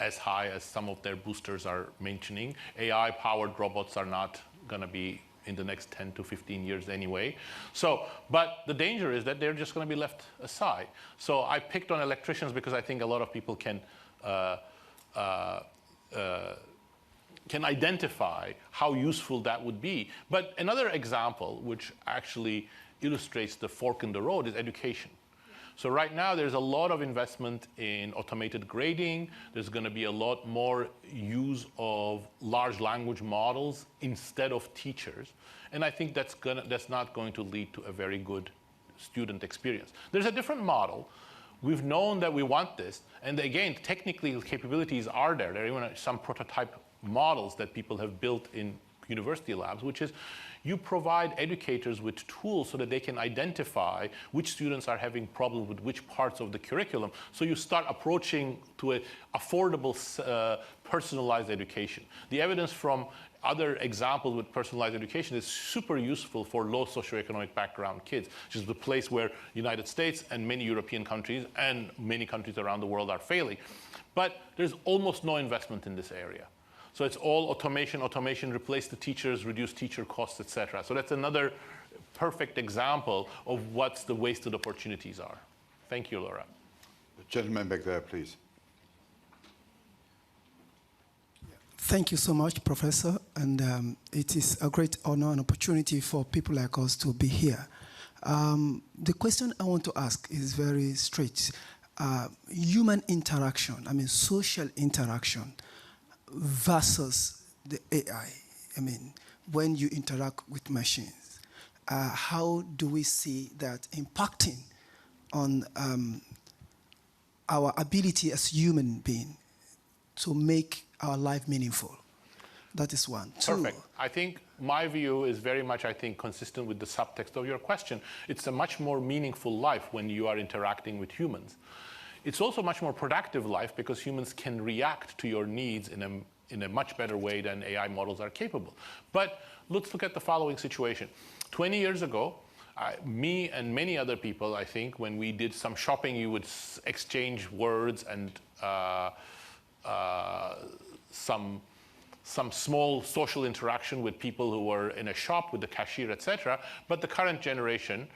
Speaker 3: as high as some of their boosters are mentioning. AI-powered robots are not going to be in the next 10 to 15 years anyway. So, but the danger is that they're just going to be left aside. So I picked on electricians because I think a lot of people can identify how useful that would be. But another example, which actually illustrates the fork in the road, is education. So right now, there's a lot of investment in automated grading. There's going to be a lot more use of large language models instead of teachers. And I think that's not going to lead to a very good student experience. There's a different model. We've known that we want this. And again, technically, the capabilities are there. There are even some prototype models that people have built in university labs, which is you provide educators with tools so that they can identify which students are having problems with which parts of the curriculum. So you start approaching to an affordable, personalized education. The evidence from other examples with personalized education is super useful for low socioeconomic background kids, which is the place where the United States and many European countries and many countries around the world are failing. But there's almost no investment in this area. So it's all automation, replace the teachers, reduce teacher costs, et cetera. So that's another perfect example of what the wasted opportunities are. Thank you, Laura.
Speaker 4: The gentleman back there, please.
Speaker 6: Thank you so much, Professor. And it is a great honor and opportunity for people like us to be here. The question I want to ask is very straight. Human interaction, I mean social interaction, versus the AI. I mean, when you interact with machines, how do we see that impacting on our ability as human beings to make our life meaningful? That is one.
Speaker 3: Perfect. I think my view is very much, I think, consistent with the subtext of your question. It's a much more meaningful life when you are interacting with humans. It's also a much more productive life because humans can react to your needs in a much better way than AI models are capable. But let's look at the following situation. 20 years ago, me and many other people, I think, when we did some shopping, you would exchange words and some small social interaction with people who were in a shop with the cashier, etc. But the current generation,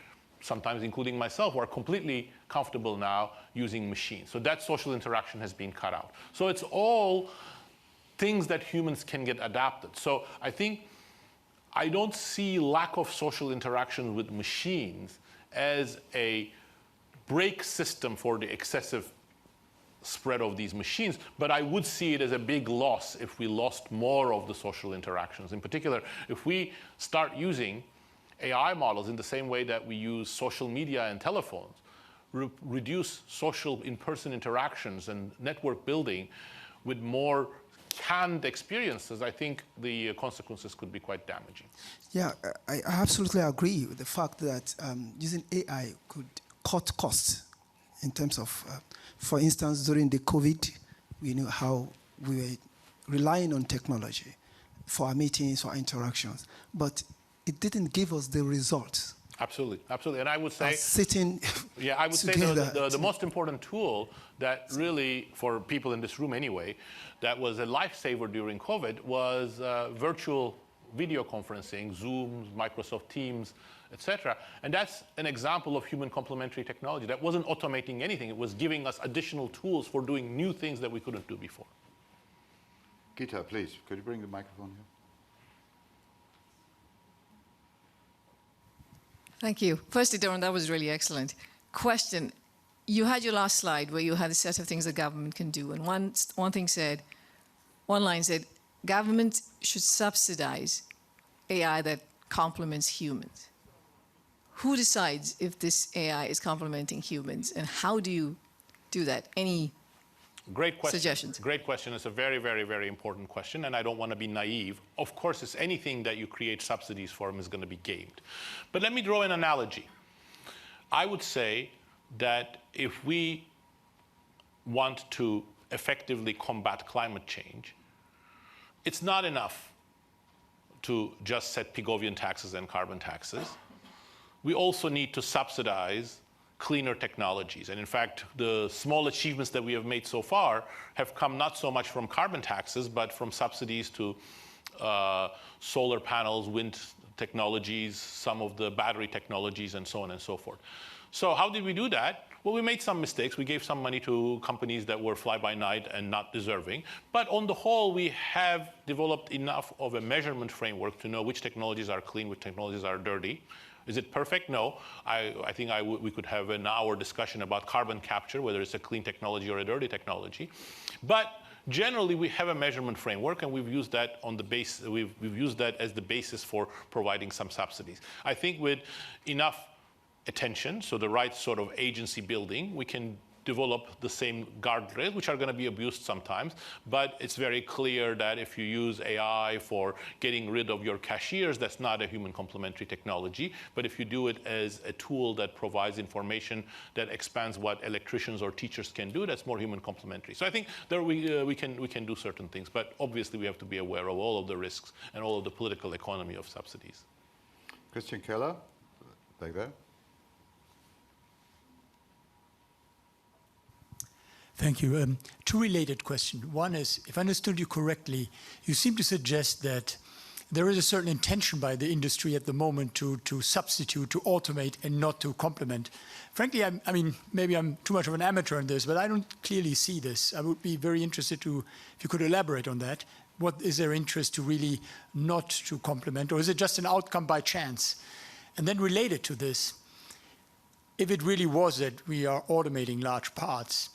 Speaker 3: sometimes including myself, are completely comfortable now using machines. So that social interaction has been cut out. So it's all things that humans can get adapted. So I think I don't see lack of social interaction with machines as a brake system for the excessive spread of these machines, but I would see it as a big loss if we lost more of the social interactions. In particular, if we start using AI models in the same way that we use social media and telephones, reduce social in-person interactions and network building with more canned experiences, I think the consequences could be quite damaging.
Speaker 6: Yeah, I absolutely agree with the fact that using AI could cut costs in terms of, for instance, during the COVID, we knew how we were relying on technology for our meetings, for our interactions, but it didn't give us the results.
Speaker 3: Absolutely, absolutely. And I would say,
Speaker 6: sitting
Speaker 3: yeah, I would say
Speaker 6: together.
Speaker 3: the most important tool that really, for people in this room anyway, that was a lifesaver during COVID was virtual video conferencing, Zoom, Microsoft Teams, etc. And that's an example of human complementary technology. That wasn't automating anything. It was giving us additional tools for doing new things that we couldn't do before.
Speaker 4: Gita, please, could you bring the microphone here?
Speaker 2: Thank you. Firstly, Daron, that was really excellent. Question, you had your last slide where you had a set of things the government can do. And one line said, government should subsidize AI that complements humans. Who decides if this AI is complementing humans, and how do you do that? Any
Speaker 3: Great question.
Speaker 2: suggestions?
Speaker 3: Great question. It's a very, very, very important question, and I don't want to be naive. Of course, it's anything that you create subsidies for is going to be gamed. But let me draw an analogy. I would say that if we want to effectively combat climate change, it's not enough to just set Pigovian taxes and carbon taxes. We also need to subsidize cleaner technologies. And in fact, the small achievements that we have made so far have come not so much from carbon taxes, but from subsidies to solar panels, wind technologies, some of the battery technologies, and so on and so forth. So how did we do that? Well, we made some mistakes. We gave some money to companies that were fly-by-night and not deserving. But on the whole, we have developed enough of a measurement framework to know which technologies are clean, which technologies are dirty. Is it perfect? No. I think we could have an hour discussion about carbon capture, whether it's a clean technology or a dirty technology. But generally, we have a measurement framework, and we've used that on the base. We've used that as the basis for providing some subsidies. I think with enough attention, so the right sort of agency building, we can develop the same guardrails, which are going to be abused sometimes. But it's very clear that if you use AI for getting rid of your cashiers, that's not a human complementary technology. But if you do it as a tool that provides information that expands what electricians or teachers can do, that's more human complementary. So I think there we can do certain things. But obviously, we have to be aware of all of the risks and all of the political economy of subsidies.
Speaker 4: Christian Keller, back there.
Speaker 7: Thank you. Two related questions. One is, if I understood you correctly, you seem to suggest that there is a certain intention by the industry at the moment to substitute, to automate, and not to complement. Frankly, I mean, maybe I'm too much of an amateur in this, but I don't clearly see this. I would be very interested to, if you could elaborate on that. What is their interest to really not to complement, or is it just an outcome by chance? And then related to this, if it really was that we are automating large parts,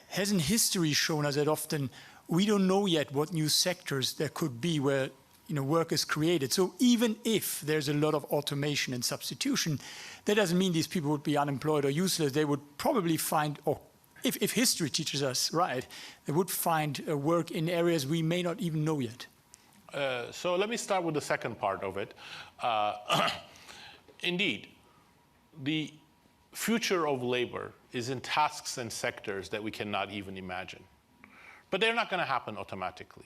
Speaker 7: hasn't history shown us that often we don't know yet what new sectors there could be where work is created? So even if there's a lot of automation and substitution, that doesn't mean these people would be unemployed or useless. They would probably find, or if history teaches us right, they would find work in areas we may not even know yet.
Speaker 3: So let me start with the second part of it. Indeed, the future of labor is in tasks and sectors that we cannot even imagine. But they're not going to happen automatically.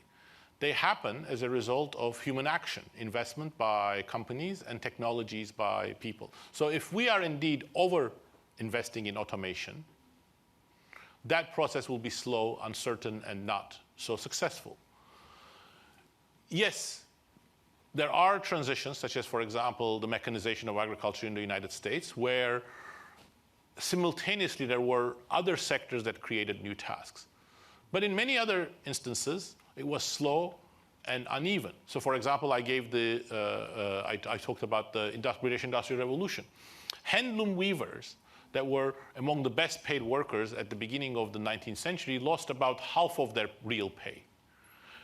Speaker 3: They happen as a result of human action, investment by companies and technologies by people. So if we are indeed over-investing in automation, that process will be slow, uncertain, and not so successful. Yes, there are transitions, such as, for example, the mechanization of agriculture in the United States, where simultaneously there were other sectors that created new tasks. But in many other instances, it was slow and uneven. So for example, I talked about the British Industrial Revolution. Handloom weavers that were among the best paid workers at the beginning of the 19th century lost about half of their real pay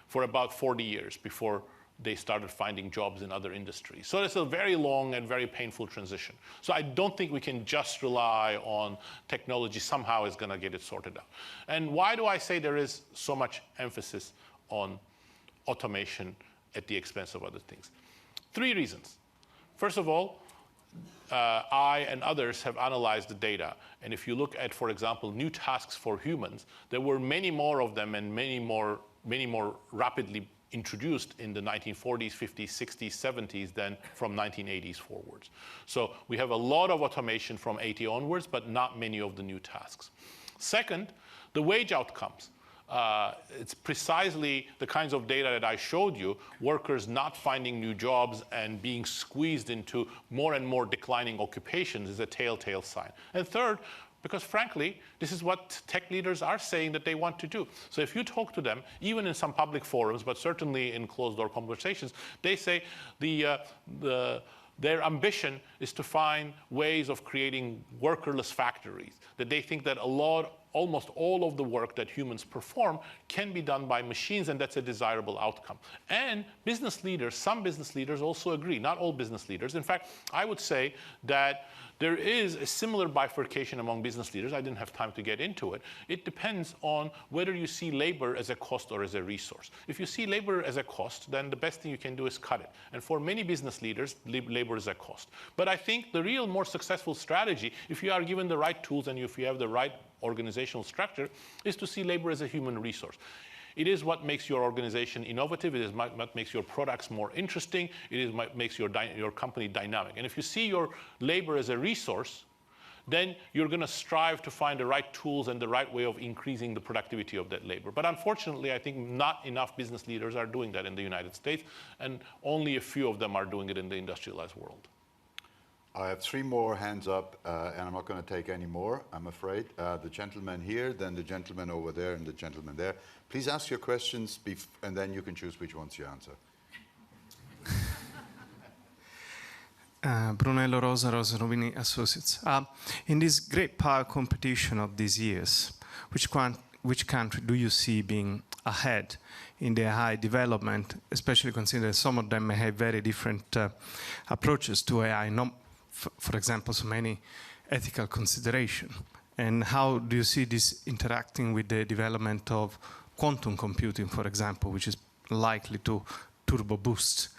Speaker 3: for about 40 years before they started finding jobs in other industries. So it's a very long and very painful transition. So I don't think we can just rely on technology somehow is going to get it sorted out. And why do I say there is so much emphasis on automation at the expense of other things? 3 reasons. First of all, I and others have analyzed the data. And if you look at, for example, new tasks for humans, there were many more of them and many more rapidly introduced in the 1940s, 50s, 60s, 70s than from 1980s forwards. So we have a lot of automation from 80 onwards, but not many of the new tasks. Second, the wage outcomes. It's precisely the kinds of data that I showed you, workers not finding new jobs and being squeezed into more and more declining occupations is a telltale sign. And third, because frankly, this is what tech leaders are saying that they want to do. So if you talk to them, even in some public forums, but certainly in closed-door conversations, they say their ambition is to find ways of creating workerless factories, that they think that a lot almost all of the work that humans perform can be done by machines, and that's a desirable outcome. And business leaders, some business leaders also agree, not all business leaders. In fact, I would say that there is a similar bifurcation among business leaders. I didn't have time to get into it. It depends on whether you see labor as a cost or as a resource. If you see labor as a cost, then the best thing you can do is cut it. And for many business leaders, labor is a cost. But I think the real more successful strategy, if you are given the right tools and if you have the right organizational structure, is to see labor as a human resource. It is what makes your organization innovative. It is what makes your products more interesting. It is what makes your company dynamic. And if you see your labor as a resource, then you're going to strive to find the right tools and the right way of increasing the productivity of that labor. But unfortunately, I think not enough business leaders are doing that in the United States, and only a few of them are doing it in the industrialized world.
Speaker 4: I have 3 more hands up, and I'm not going to take any more, I'm afraid. The gentleman here, then the gentleman over there, and the gentleman there. Please ask your questions, and then you can choose which ones you answer.
Speaker 8: Brunello Rosa, Rosa Rovini Associates. In this great power competition of these years, which country do you see being ahead in the AI development, especially considering some of them may have very different approaches to AI, not, for example, so many ethical considerations? And how do you see this interacting with the development of quantum computing, for example, which is likely to turbo boost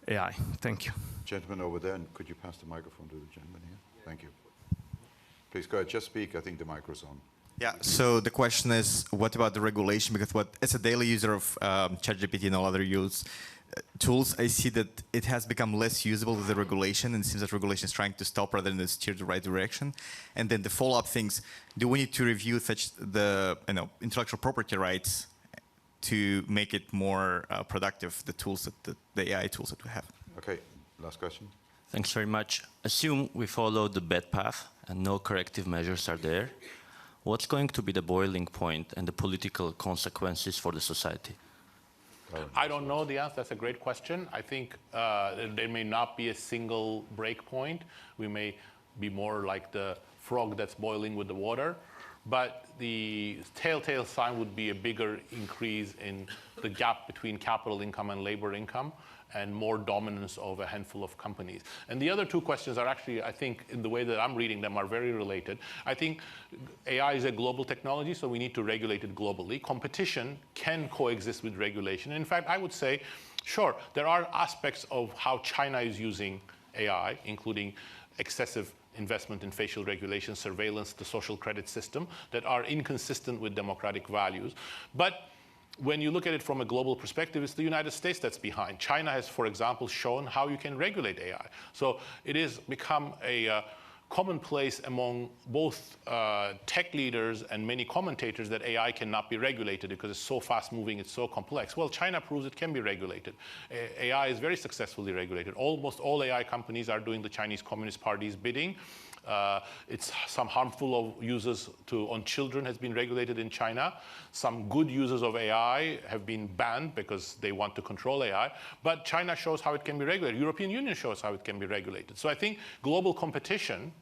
Speaker 8: AI? Thank you.
Speaker 4: Gentleman over there, and could you pass the microphone to the gentleman here? Thank you. Please go ahead, just speak. I think the micro's on.
Speaker 9: Yeah, so the question is, what about the regulation? Because as a daily user of ChatGPT and all other tools, I see that it has become less usable with the regulation, and it seems that regulation is trying to stop rather than steer the right direction. And then the follow-up things, do we need to review such the intellectual property rights to make it more productive, the tools that the AI tools that we have?
Speaker 4: Okay, last question.
Speaker 10: Thanks very much. Assume we follow the bad path and no corrective measures are there. What's going to be the boiling point and the political consequences for the society?
Speaker 3: I don't know the answer. That's a great question. I think there may not be a single break point. We may be more like the frog that's boiling with the water. But the telltale sign would be a bigger increase in the gap between capital income and labor income, and more dominance of a handful of companies. And the other 2 questions are actually, I think, in the way that I'm reading them, are very related. I think AI is a global technology, so we need to regulate it globally. Competition can coexist with regulation. In fact, I would say, sure, there are aspects of how China is using AI, including excessive investment in facial regulation, surveillance, the social credit system, that are inconsistent with democratic values. But when you look at it from a global perspective, it's the United States that's behind. China has, for example, shown how you can regulate AI. So it has become a commonplace among both tech leaders and many commentators that AI cannot be regulated because it's so fast-moving, it's so complex. Well, China proves it can be regulated. AI is very successfully regulated. Almost all AI companies are doing the Chinese Communist Party's bidding. It's some harmful uses on children has been regulated in China. Some good users of AI have been banned because they want to control AI. But China shows how it can be regulated. European Union shows how it can be regulated. So I think global competition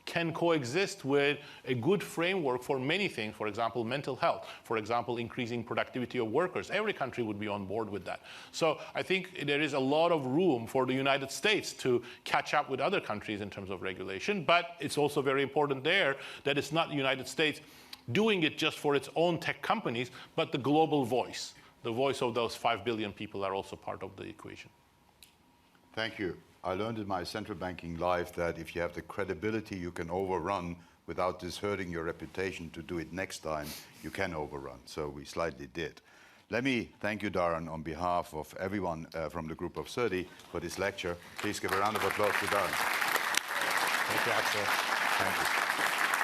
Speaker 3: can coexist with a good framework for many things, for example, mental health, for example, increasing productivity of workers. Every country would be on board with that. So I think there is a lot of room for the United States to catch up with other countries in terms of regulation, but it's also very important there that it's not the United States doing it just for its own tech companies, but the global voice. The voice of those 5 billion people are also part of the equation.
Speaker 4: Thank you. I learned in my central banking life that if you have the credibility you can overrun without this hurting your reputation to do it next time, you can overrun. So we slightly did. Let me thank you, Daron, on behalf of everyone from the group of 30 for this lecture. Please give a round of applause to Daron. Thank you, Axel. Thank you.